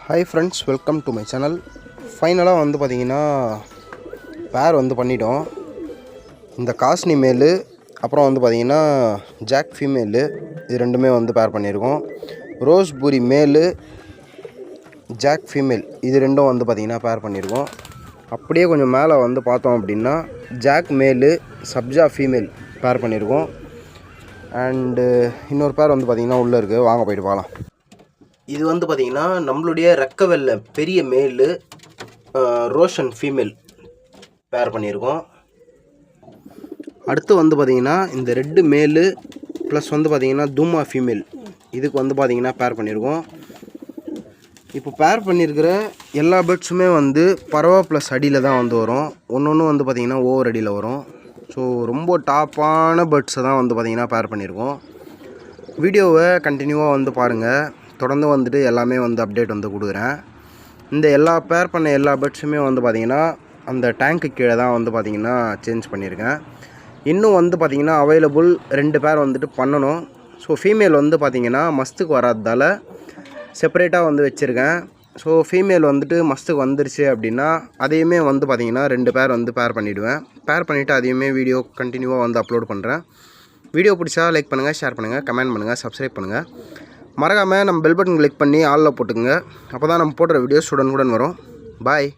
Hi friends, welcome to my channel. ஃபைனலாக வந்து பார்த்தீங்கன்னா பேர் வந்து பண்ணிட்டோம். இந்த காஸ்னி மேலு அப்புறம் வந்து பார்த்தீங்கன்னா ஜாக் ஃபீமேலு இது ரெண்டுமே வந்து பேர் பண்ணியிருக்கோம். ரோஸ்புரி மேலு ஜாக் ஃபீமேல் இது ரெண்டும் வந்து பார்த்தீங்கன்னா பேர் பண்ணியிருக்கோம். அப்படியே கொஞ்சம் மேலே வந்து பார்த்தோம் அப்படின்னா ஜாக் மேலு சப்ஜா ஃபீமேல் பேர் பண்ணியிருக்கோம். அண்டு இன்னொரு பேர் வந்து பார்த்திங்கன்னா உள்ளே இருக்குது, வாங்க போய்ட்டு பார்க்கலாம். இது வந்து பார்த்திங்கன்னா நம்மளுடைய ரெக்கவெல்ல பெரிய மேலு ரோஷன் ஃபீமேல் பேர் பண்ணியிருக்கோம். அடுத்து வந்து பார்த்திங்கன்னா இந்த ரெட்டு மேலு ப்ளஸ் வந்து பார்த்திங்கன்னா தூமா ஃபீமேல் இதுக்கு வந்து பார்த்திங்கன்னா பேர் பண்ணியிருக்கோம். இப்போ பேர் பண்ணியிருக்கிற எல்லா பேர்ட்ஸுமே வந்து பறவை ப்ளஸ் அடியில் தான் வந்து வரும். ஒன்று வந்து பார்த்திங்கன்னா ஓவர் அடியில் வரும். ஸோ ரொம்ப டாப்பான பேர்ட்ஸை தான் வந்து பார்த்திங்கன்னா பேர் பண்ணியிருக்கோம். வீடியோவை கண்டினியூவாக வந்து பாருங்கள். தொடர்ந்து வந்துட்டு எல்லாமே வந்து அப்டேட் வந்து கொடுக்குறேன். இந்த எல்லா பேர் பண்ண எல்லா பேர்ட்ஸுமே வந்து பார்த்திங்கன்னா அந்த டேங்க்கு கீழே தான் வந்து பார்த்திங்கன்னா சேஞ்ச் பண்ணியிருக்கேன். இன்னும் வந்து பார்த்திங்கன்னா அவைலபிள் 2 பேர் வந்துட்டு பண்ணணும். ஸோ ஃபீமேல் வந்து பார்த்திங்கன்னா மஸ்துக்கு வராததால் செப்பரேட்டாக வந்து வச்சுருக்கேன். ஸோ ஃபீமேல் வந்துட்டு மஸ்துக்கு வந்துருச்சு அப்படின்னா அதையுமே வந்து பார்த்திங்கன்னா 2 பேர் வந்து பேர் பண்ணிவிடுவேன். பேர் பண்ணிவிட்டு அதையுமே வீடியோ கண்டினியூவாக வந்து அப்லோட் பண்ணுறேன். வீடியோ பிடிச்சா லைக் பண்ணுங்கள், ஷேர் பண்ணுங்கள், கமெண்ட் பண்ணுங்கள், சப்ஸ்கிரைப் பண்ணுங்கள். மறக்காமல் நம்ம பெல் பட்டன் கிளிக் பண்ணி ஆலில் போட்டுங்க. அப்போ தான் நம்ம போடுற வீடியோஸ் உடனுக்குடன் வரும். பாய்.